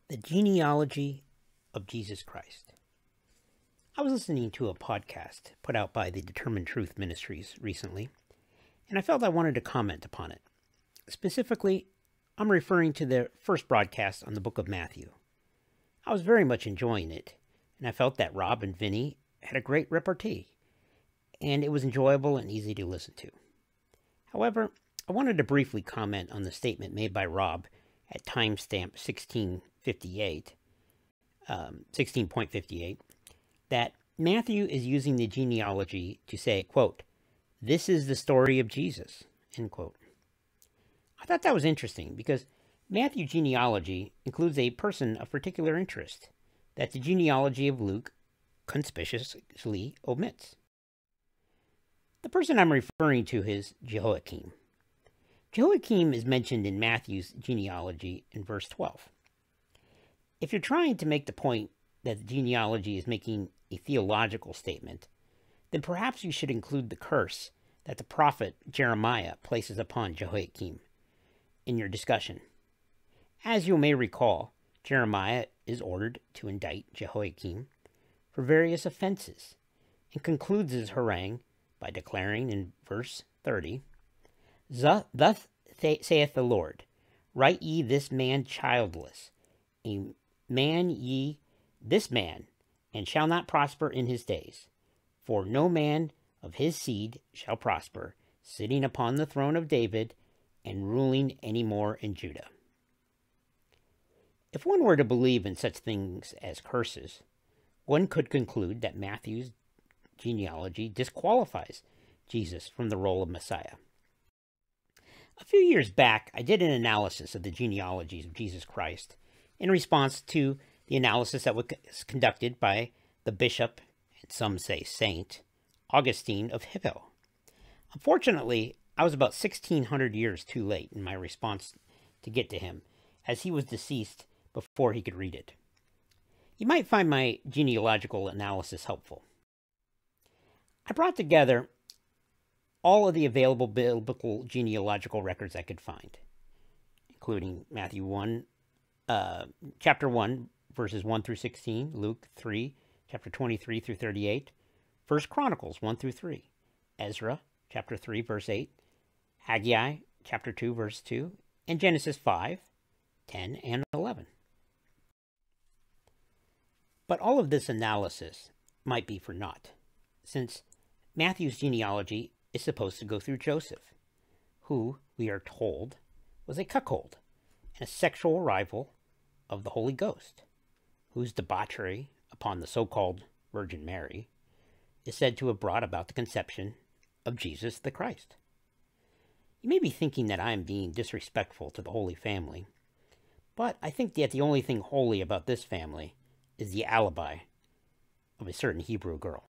The Genealogy of Jesus Christ. I was listening to a podcast put out by the Determined Truth Ministries recently, and I felt I wanted to comment upon it. Specifically, I'm referring to their first broadcast on the Book of Matthew. I was very much enjoying it, and I felt that Rob and Vinny had a great repartee, and it was enjoyable and easy to listen to. However, I wanted to briefly comment on the statement made by Rob at timestamp 16.58, that Matthew is using the genealogy to say, quote, "This is the story of Jesus," end quote. I thought that was interesting because Matthew genealogy includes a person of particular interest that the genealogy of Luke conspicuously omits. The person I'm referring to is Jehoakim. Jehoakim is mentioned in Matthew's genealogy in verse 12. If you're trying to make the point that the genealogy is making a theological statement, then perhaps you should include the curse that the prophet Jeremiah places upon Jehoakim in your discussion. As you may recall, Jeremiah is ordered to indict Jehoakim for various offenses and concludes his harangue by declaring in verse 30, "Thus saith the Lord, write ye this man childless, a man this man, and shall not prosper in his days. For no man of his seed shall prosper, sitting upon the throne of David, and ruling any more in Judah." If one were to believe in such things as curses, one could conclude that Matthew's genealogy disqualifies Jesus from the role of Messiah. A few years back, I did an analysis of the genealogies of Jesus Christ in response to the analysis that was conducted by the bishop, and some say saint, Augustine of Hippo. Unfortunately, I was about 1,600 years too late in my response to get to him, as he was deceased before he could read it. You might find my genealogical analysis helpful. I brought together all of the available biblical genealogical records I could find, including Matthew 1, chapter 1, verses 1 through 16, Luke 3, chapter 23 through 38, 1 Chronicles 1 through 3, Ezra, chapter 3, verse 8, Haggai, chapter 2, verse 2, and Genesis 5, 10, and 11. But all of this analysis might be for naught, since Matthew's genealogy is supposed to go through Joseph, who, we are told, was a cuckold and a sexual rival of the Holy Ghost, whose debauchery upon the so-called Virgin Mary is said to have brought about the conception of Jesus the Christ. You may be thinking that I am being disrespectful to the Holy Family, but I think that the only thing holy about this family is the alibi of a certain Hebrew girl.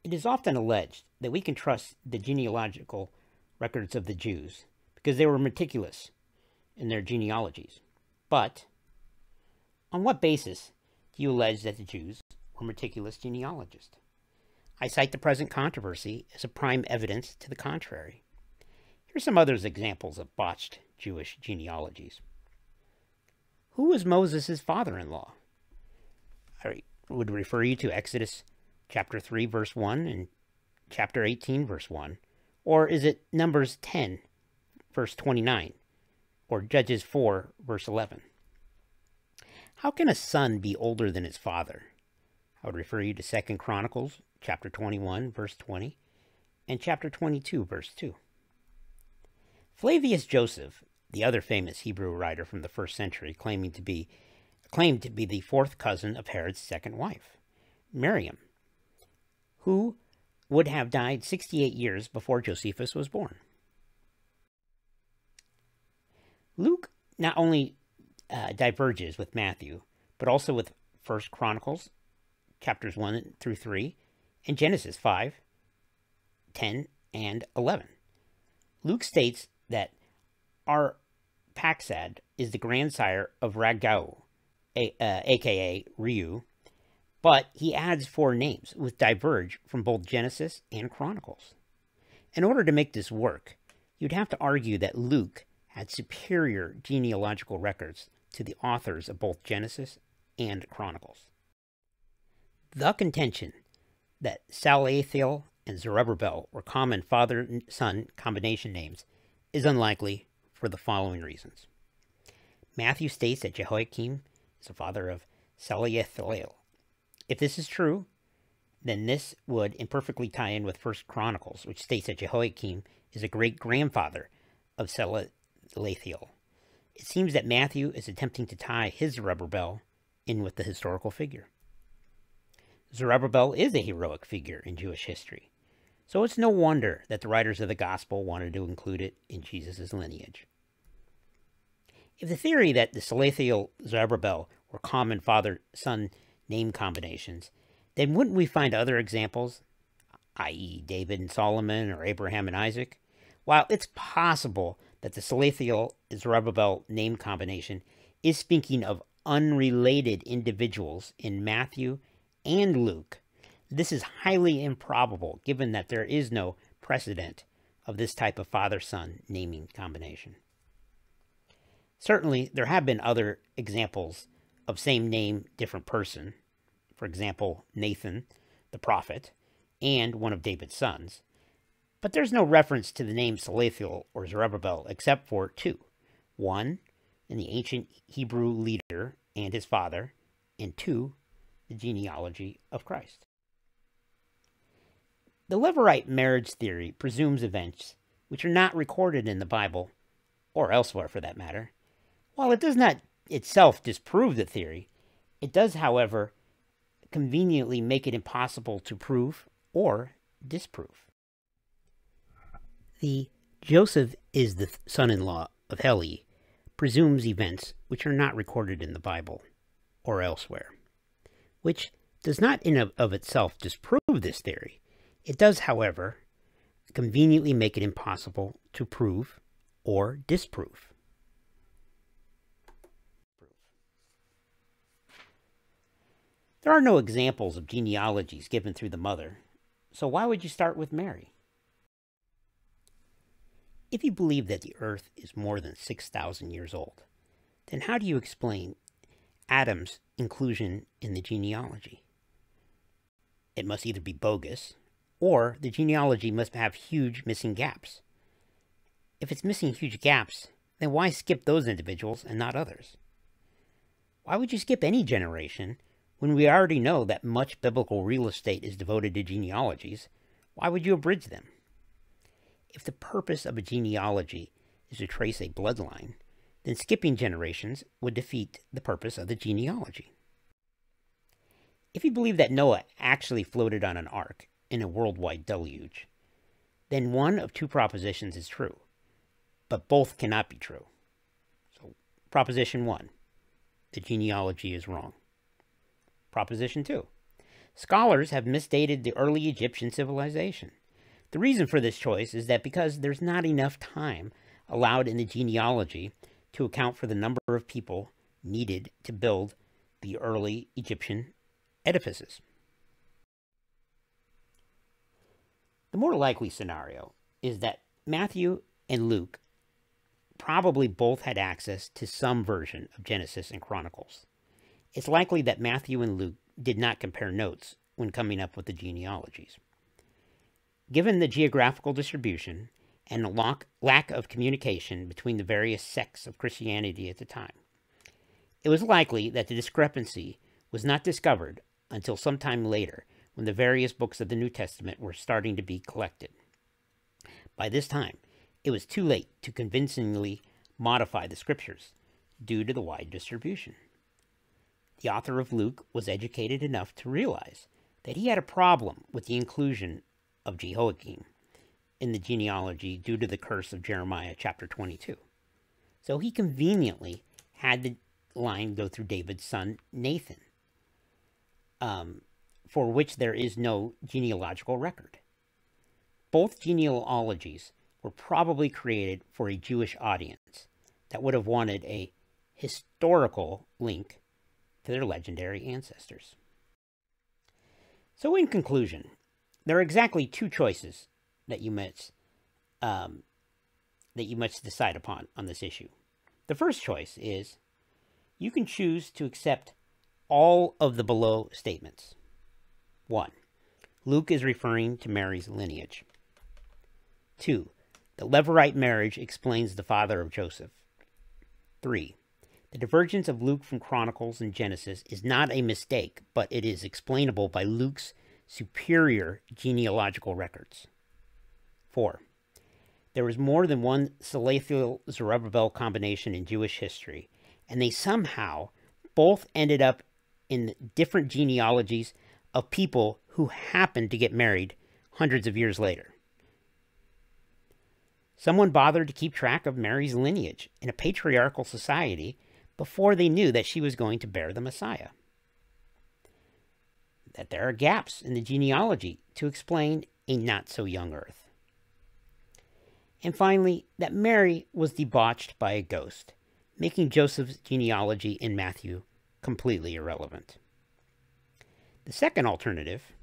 It is often alleged that we can trust the genealogical records of the Jews because they were meticulous in their genealogies. But on what basis do you allege that the Jews were meticulous genealogists? I cite the present controversy as a prime evidence to the contrary. Here's some other examples of botched Jewish genealogies. Who was Moses' father-in-law? I would refer you to Exodus chapter 3, verse 1, and chapter 18, verse 1. Or is it Numbers 10, verse 29, or Judges 4, verse 11? How can a son be older than his father? I would refer you to 2 Chronicles chapter 21, verse 20, and chapter 22, verse 2. Flavius Joseph, the other famous Hebrew writer from the first century, claimed to be the fourth cousin of Herod's second wife, Miriam, who would have died 68 years before Josephus was born. Luke not only diverges with Matthew, but also with 1 Chronicles, chapters 1 through 3, and Genesis 5, 10, and 11. Luke states that Arphaxad is the grandsire of Ragau, a.k.a. Rouille, but he adds 4 names which diverge from both Genesis and Chronicles. In order to make this work, you'd have to argue that Luke had superior genealogical records to the authors of both Genesis and Chronicles. The contention that Salathiel and Zerubbabel were common father-son combination names is unlikely for the following reasons. Matthew states that Jehoakim is the father of Salathiel. If this is true, then this would imperfectly tie in with 1 Chronicles, which states that Jehoakim is a great-grandfather of Salathiel. It seems that Matthew is attempting to tie his Zerubbabel in with the historical figure. Zerubbabel is a heroic figure in Jewish history, so it's no wonder that the writers of the Gospel wanted to include it in Jesus' lineage. If the theory that the Salathiel Zerubbabel were common father-son name combinations, then wouldn't we find other examples, i.e. David and Solomon or Abraham and Isaac? While it's possible that the Salathiel Zerubbabel name combination is speaking of unrelated individuals in Matthew and Luke, this is highly improbable given that there is no precedent of this type of father-son naming combination. Certainly, there have been other examples of same name, different person. For example, Nathan, the prophet, and one of David's sons. But there's no reference to the name Salathiel or Zerubbabel except for two. One, in the ancient Hebrew leader and his father, and two, the genealogy of Christ. The Levirate marriage theory presumes events which are not recorded in the Bible, or elsewhere for that matter. While it does not itself disprove the theory, it does, however, conveniently make it impossible to prove or disprove. The Joseph is the son-in-law of Heli presumes events which are not recorded in the Bible or elsewhere, which does not in of itself disprove this theory. It does, however, conveniently make it impossible to prove or disprove. There are no examples of genealogies given through the mother, so why would you start with Mary? If you believe that the earth is more than 6,000 years old, then how do you explain Adam's inclusion in the genealogy? It must either be bogus, or the genealogy must have huge missing gaps. If it's missing huge gaps, then why skip those individuals and not others? Why would you skip any generation when we already know that much biblical real estate is devoted to genealogies? Why would you abridge them? If the purpose of a genealogy is to trace a bloodline, then skipping generations would defeat the purpose of the genealogy. If you believe that Noah actually floated on an ark in a worldwide deluge, then one of two propositions is true, but both cannot be true. So, Proposition 1, the genealogy is wrong. Proposition 2, scholars have misdated the early Egyptian civilization. The reason for this choice is that because there's not enough time allowed in the genealogy to account for the number of people needed to build the early Egyptian edifices. The more likely scenario is that Matthew and Luke probably both had access to some version of Genesis and Chronicles. It's likely that Matthew and Luke did not compare notes when coming up with the genealogies. Given the geographical distribution and the lack of communication between the various sects of Christianity at the time, it was likely that the discrepancy was not discovered until sometime later when the various books of the New Testament were starting to be collected. By this time, it was too late to convincingly modify the scriptures due to the wide distribution. The author of Luke was educated enough to realize that he had a problem with the inclusion of Jehoakim in the genealogy due to the curse of Jeremiah chapter 22. So he conveniently had the line go through David's son Nathan, for which there is no genealogical record. Both genealogies were probably created for a Jewish audience that would have wanted a historical link to their legendary ancestors. So in conclusion, there are exactly two choices that you must that you must decide upon on this issue. The first choice is you can choose to accept all of the below statements. 1. Luke is referring to Mary's lineage. 2. The Levirate marriage explains the father of Joseph. 3. The divergence of Luke from Chronicles and Genesis is not a mistake, but it is explainable by Luke's superior genealogical records. 4. There was more than one Salathiel-Zerubbabel combination in Jewish history, and they somehow both ended up in different genealogies of people who happened to get married hundreds of years later. Someone bothered to keep track of Mary's lineage in a patriarchal society before they knew that she was going to bear the Messiah. That there are gaps in the genealogy to explain a not-so-young earth. And finally, that Mary was debauched by a ghost, making Joseph's genealogy in Matthew completely irrelevant. The second alternative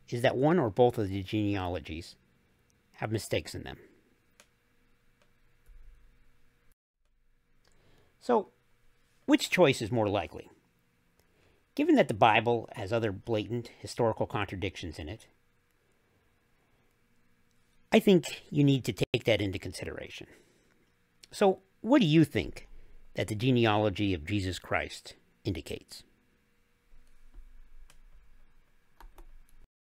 is that one or both of the genealogies have mistakes in them. So, which choice is more likely? Given that the Bible has other blatant historical contradictions in it, I think you need to take that into consideration. So, what do you think that the genealogy of Jesus Christ indicates?